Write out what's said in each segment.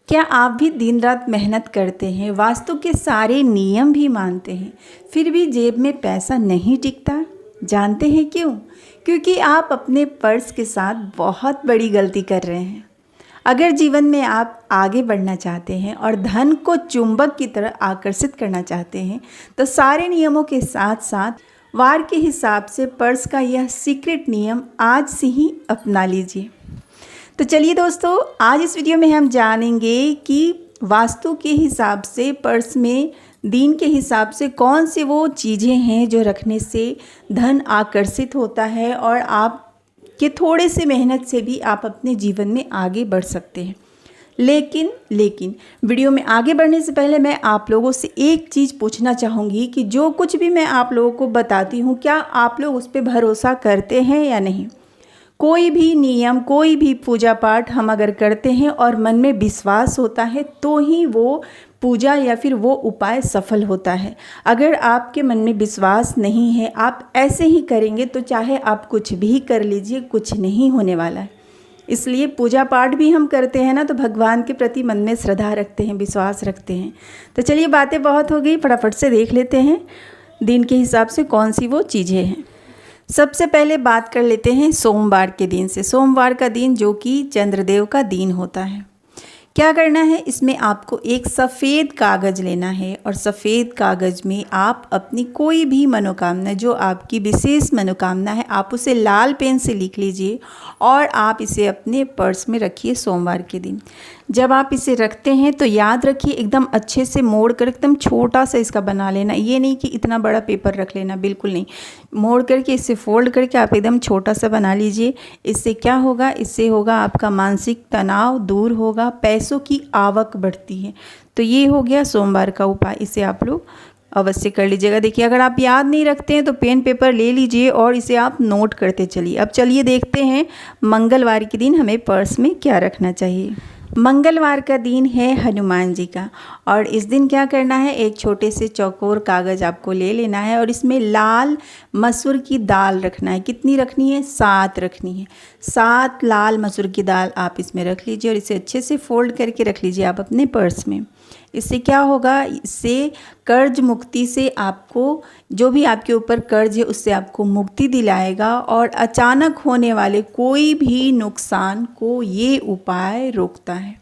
क्या आप भी दिन रात मेहनत करते हैं, वास्तु के सारे नियम भी मानते हैं, फिर भी जेब में पैसा नहीं टिकता? जानते हैं क्यों? क्योंकि आप अपने पर्स के साथ बहुत बड़ी गलती कर रहे हैं। अगर जीवन में आप आगे बढ़ना चाहते हैं और धन को चुंबक की तरह आकर्षित करना चाहते हैं, तो सारे नियमों के साथ साथ वार के हिसाब से पर्स का यह सीक्रेट नियम आज से ही अपना लीजिए। तो चलिए दोस्तों, आज इस वीडियो में हम जानेंगे कि वास्तु के हिसाब से पर्स में दिन के हिसाब से कौन से वो चीज़ें हैं जो रखने से धन आकर्षित होता है और आप के थोड़े से मेहनत से भी आप अपने जीवन में आगे बढ़ सकते हैं। लेकिन वीडियो में आगे बढ़ने से पहले मैं आप लोगों से एक चीज़ पूछना चाहूँगी कि जो कुछ भी मैं आप लोगों को बताती हूँ, क्या आप लोग उस पर भरोसा करते हैं या नहीं? कोई भी नियम, कोई भी पूजा पाठ हम अगर करते हैं और मन में विश्वास होता है तो ही वो पूजा या फिर वो उपाय सफल होता है। अगर आपके मन में विश्वास नहीं है, आप ऐसे ही करेंगे तो चाहे आप कुछ भी कर लीजिए, कुछ नहीं होने वाला है। इसलिए पूजा पाठ भी हम करते हैं ना, तो भगवान के प्रति मन में श्रद्धा रखते हैं, विश्वास रखते हैं। तो चलिए, बातें बहुत हो गई, फटाफट से देख लेते हैं दिन के हिसाब से कौन सी वो चीज़ें हैं। सबसे पहले बात कर लेते हैं सोमवार के दिन से। सोमवार का दिन जो कि चंद्रदेव का दिन होता है। क्या करना है, इसमें आपको एक सफ़ेद कागज़ लेना है और सफ़ेद कागज़ में आप अपनी कोई भी मनोकामना, जो आपकी विशेष मनोकामना है, आप उसे लाल पेन से लिख लीजिए और आप इसे अपने पर्स में रखिए सोमवार के दिन। जब आप इसे रखते हैं तो याद रखिए एकदम अच्छे से मोड़ कर एकदम छोटा सा इसका बना लेना। ये नहीं कि इतना बड़ा पेपर रख लेना, बिल्कुल नहीं। मोड़ करके इसे फोल्ड करके आप एकदम छोटा सा बना लीजिए। इससे क्या होगा, इससे होगा आपका मानसिक तनाव दूर होगा, पैसों की आवक बढ़ती है। तो ये हो गया सोमवार का उपाय, इसे आप लोग अवश्य कर लीजिएगा। देखिए, अगर आप याद नहीं रखते हैं तो पेन पेपर ले लीजिए और इसे आप नोट करते चलिए। अब चलिए देखते हैं मंगलवार के दिन हमें पर्स में क्या रखना चाहिए। मंगलवार का दिन है हनुमान जी का, और इस दिन क्या करना है, एक छोटे से चौकोर कागज़ आपको ले लेना है और इसमें लाल मसूर की दाल रखना है। कितनी रखनी है? 7 रखनी है। 7 लाल मसूर की दाल आप इसमें रख लीजिए और इसे अच्छे से फोल्ड करके रख लीजिए आप अपने पर्स में। इससे क्या होगा, इससे कर्ज मुक्ति से आपको, जो भी आपके ऊपर कर्ज है उससे आपको मुक्ति दिलाएगा और अचानक होने वाले कोई भी नुकसान को ये उपाय रोकता है।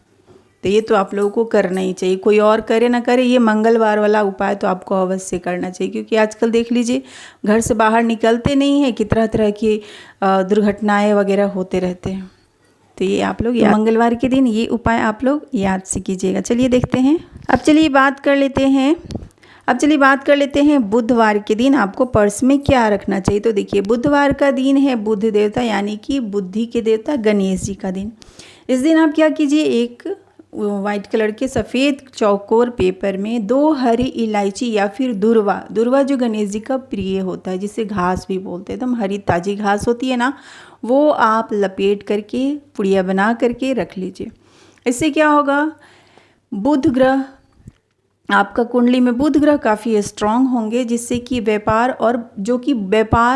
तो ये तो आप लोगों को करना ही चाहिए, कोई और करे ना करे, ये मंगलवार वाला उपाय तो आपको अवश्य करना चाहिए। क्योंकि आजकल देख लीजिए, घर से बाहर निकलते नहीं हैं कि तरह तरह की दुर्घटनाएं वगैरह होते रहते हैं। तो ये आप लोग मंगलवार के दिन ये उपाय आप लोग याद से कीजिएगा। चलिए देखते हैं। अब चलिए बात कर लेते हैं बुधवार के दिन आपको पर्स में क्या रखना चाहिए। तो देखिए, बुधवार का दिन है बुध देवता यानी कि बुद्धि के देवता गणेश जी का दिन। इस दिन आप क्या कीजिए, एक वाइट कलर के सफ़ेद चौकोर पेपर में 2 हरी इलायची या फिर दुर्वा जो गणेश जी का प्रिय होता है, जिसे घास भी बोलते हैं, एकदम हरी ताज़ी घास होती है ना, वो आप लपेट करके पुड़िया बना करके रख लीजिए। इससे क्या होगा, बुध ग्रह, आपका कुंडली में बुध ग्रह काफ़ी स्ट्रांग होंगे, जिससे कि व्यापार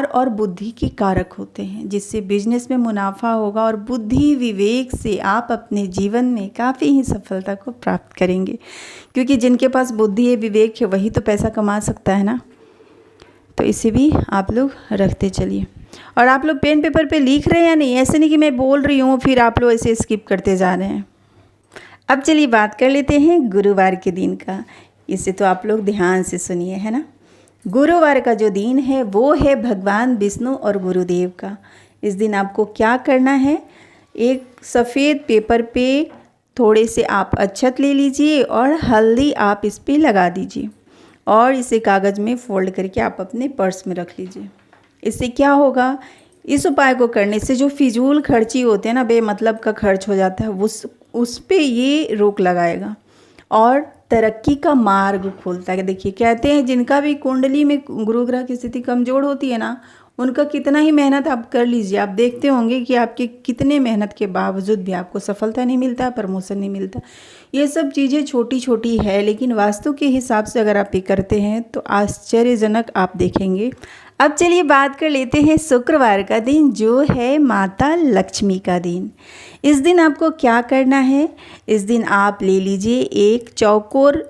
और बुद्धि के कारक होते हैं, जिससे बिजनेस में मुनाफा होगा और बुद्धि विवेक से आप अपने जीवन में काफ़ी ही सफलता को प्राप्त करेंगे। क्योंकि जिनके पास बुद्धि है, विवेक है, वही तो पैसा कमा सकता है ना। तो इसे भी आप लोग रखते चलिए। और आप लोग पेन पेपर पे लिख रहे हैं या नहीं, ऐसे नहीं कि मैं बोल रही हूँ फिर आप लोग ऐसे स्किप करते जा रहे हैं। अब चलिए बात कर लेते हैं गुरुवार के दिन का। इसे तो आप लोग ध्यान से सुनिए, है ना। गुरुवार का जो दिन है वो है भगवान विष्णु और गुरुदेव का। इस दिन आपको क्या करना है, एक सफ़ेद पेपर पे थोड़े से आप अक्षत ले लीजिए और हल्दी आप इस पर लगा दीजिए और इसे कागज़ में फोल्ड करके आप अपने पर्स में रख लीजिए। इससे क्या होगा, इस उपाय को करने से जो फिजूल खर्ची होते हैं ना, बेमतलब का खर्च हो जाता है, उस पे ये रोक लगाएगा और तरक्की का मार्ग खोलता है। देखिए, कहते हैं जिनका भी कुंडली में गुरु ग्रह की स्थिति कमज़ोर होती है ना, उनका कितना ही मेहनत आप कर लीजिए, आप देखते होंगे कि आपके कितने मेहनत के बावजूद भी आपको सफलता नहीं मिलता, प्रमोशन नहीं मिलता। ये सब चीज़ें छोटी छोटी है, लेकिन वास्तु के हिसाब से अगर आप ये करते हैं तो आश्चर्यजनक आप देखेंगे अब चलिए बात कर लेते हैं शुक्रवार का दिन, जो है माता लक्ष्मी का दिन। इस दिन आपको क्या करना है? इस दिन आप ले लीजिए एक चौकोर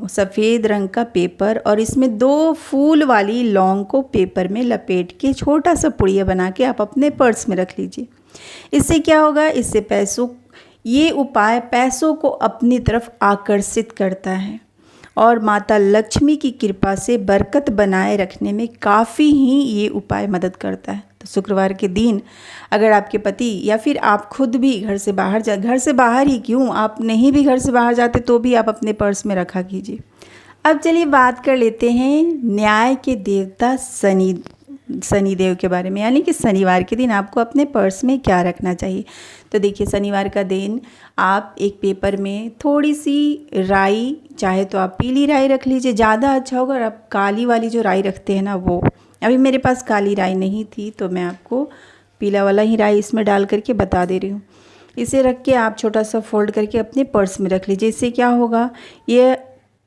सफ़ेद रंग का पेपर और इसमें 2 फूल वाली लौंग को पेपर में लपेट के छोटा सा पुड़िया बना के आप अपने पर्स में रख लीजिए। इससे क्या होगा? इससे ये उपाय पैसों को अपनी तरफ आकर्षित करता है और माता लक्ष्मी की कृपा से बरकत बनाए रखने में काफ़ी ही ये उपाय मदद करता है। तो शुक्रवार के दिन अगर आपके पति या फिर आप खुद भी घर से बाहर ही क्यों, आप नहीं भी घर से बाहर जाते तो भी आप अपने पर्स में रखा कीजिए। अब चलिए बात कर लेते हैं न्याय के देवता शनिदेव के बारे में, यानी कि शनिवार के दिन आपको अपने पर्स में क्या रखना चाहिए। तो देखिए, शनिवार का दिन आप एक पेपर में थोड़ी सी राई, चाहे तो आप पीली राई रख लीजिए, ज़्यादा अच्छा होगा। और आप काली वाली जो राई रखते हैं ना, वो, अभी मेरे पास काली राई नहीं थी तो मैं आपको पीला वाला ही राई इसमें डाल करके बता दे रही हूँ। इसे रख के आप छोटा सा फोल्ड करके अपने पर्स में रख लीजिए। इससे क्या होगा?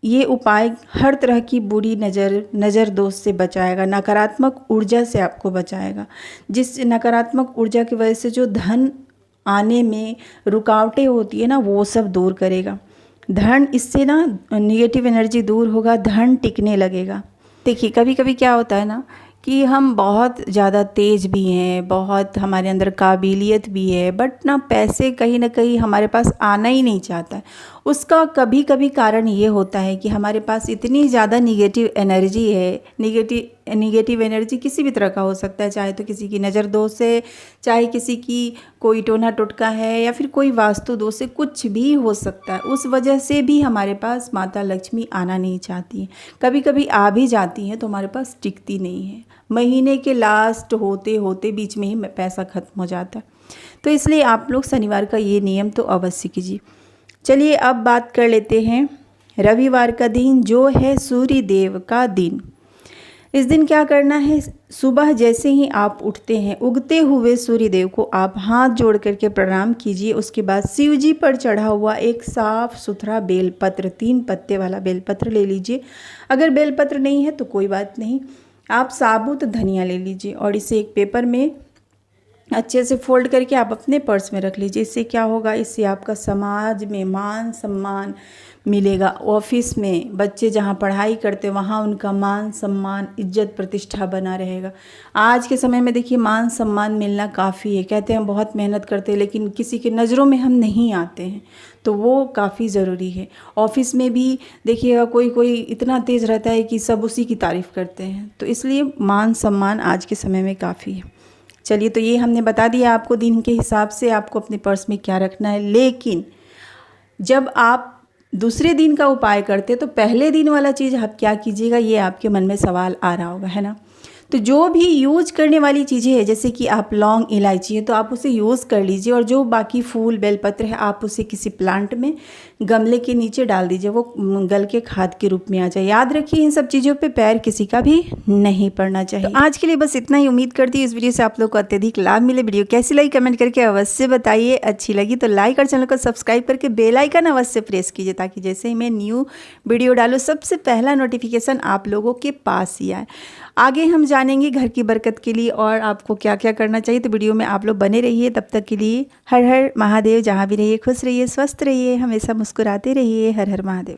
ये उपाय हर तरह की बुरी नज़र दोष से बचाएगा, नकारात्मक ऊर्जा से आपको बचाएगा। जिस नकारात्मक ऊर्जा की वजह से जो धन आने में रुकावटें होती है ना, वो सब दूर करेगा। धन, इससे ना नेगेटिव एनर्जी दूर होगा, धन टिकने लगेगा। देखिए, कभी कभी क्या होता है ना कि हम बहुत ज़्यादा तेज़ भी हैं, बहुत हमारे अंदर काबिलियत भी है, बट ना पैसे कहीं ना कहीं हमारे पास आना ही नहीं चाहता है। उसका कभी कभी कारण ये होता है कि हमारे पास इतनी ज़्यादा निगेटिव एनर्जी है। निगेटिव एनर्जी किसी भी तरह का हो सकता है, चाहे तो किसी की नज़र दोष है, चाहे किसी की कोई टोना टोटका है, या फिर कोई वास्तु दोष है, कुछ भी हो सकता है। उस वजह से भी हमारे पास माता लक्ष्मी आना नहीं चाहती है। कभी कभी आ भी जाती हैं तो हमारे पास टिकती नहीं है। महीने के लास्ट होते होते बीच में ही पैसा ख़त्म हो जाता है। तो इसलिए आप लोग शनिवार का ये नियम तो अवश्य कीजिए। चलिए अब बात कर लेते हैं रविवार का दिन, जो है सूर्य देव का दिन। इस दिन क्या करना है? सुबह जैसे ही आप उठते हैं, उगते हुए सूर्य देव को आप हाथ जोड़ करके प्रणाम कीजिए। उसके बाद शिव जी पर चढ़ा हुआ एक साफ सुथरा बेलपत्र, 3 पत्ते वाला बेलपत्र ले लीजिए। अगर बेलपत्र नहीं है तो कोई बात नहीं, आप साबुत धनिया ले लीजिए और इसे एक पेपर में अच्छे से फोल्ड करके आप अपने पर्स में रख लीजिए। इससे क्या होगा? इससे आपका समाज में मान सम्मान मिलेगा। ऑफिस में बच्चे जहाँ पढ़ाई करते वहाँ उनका मान सम्मान, इज्जत प्रतिष्ठा बना रहेगा। आज के समय में देखिए, मान सम्मान मिलना काफ़ी है। कहते हैं बहुत मेहनत करते हैं लेकिन किसी की नज़रों में हम नहीं आते हैं, तो वो काफ़ी ज़रूरी है। ऑफिस में भी देखिएगा, कोई इतना तेज़ रहता है कि सब उसी की तारीफ़ करते हैं। तो इसलिए मान सम्मान आज के समय में काफ़ी है। चलिए, तो ये हमने बता दिया आपको दिन के हिसाब से आपको अपने पर्स में क्या रखना है। लेकिन जब आप दूसरे दिन का उपाय करते तो पहले दिन वाला चीज़ आप क्या कीजिएगा, ये आपके मन में सवाल आ रहा होगा, है ना। तो जो भी यूज करने वाली चीज़ें हैं, जैसे कि आप लौंग इलायची है तो आप उसे यूज़ कर लीजिए, और जो बाकी फूल बेलपत्र है आप उसे किसी प्लांट में गमले के नीचे डाल दीजिए, वो गल के खाद के रूप में आ जाए। याद रखिए, इन सब चीज़ों पे पैर किसी का भी नहीं पड़ना चाहिए। तो आज के लिए बस इतना ही। उम्मीद करती हूँ इस वीडियो से आप लोग को अत्यधिक लाभ मिले। वीडियो कैसी लगी कमेंट करके अवश्य बताइए। अच्छी लगी तो लाइक और चैनल को सब्सक्राइब करके बेल आइकन अवश्य प्रेस कीजिए, ताकि जैसे ही मैं न्यू वीडियो डालूँ सबसे पहला नोटिफिकेशन आप लोगों के पास ही आए। आगे हम जानेंगे घर की बरकत के लिए और आपको क्या क्या करना चाहिए, तो वीडियो में आप लोग बने रहिए। तब तक के लिए हर हर महादेव। जहाँ भी रहिए खुश रहिए, स्वस्थ रहिए, हमेशा मुस्कुराते रहिए। हर हर महादेव।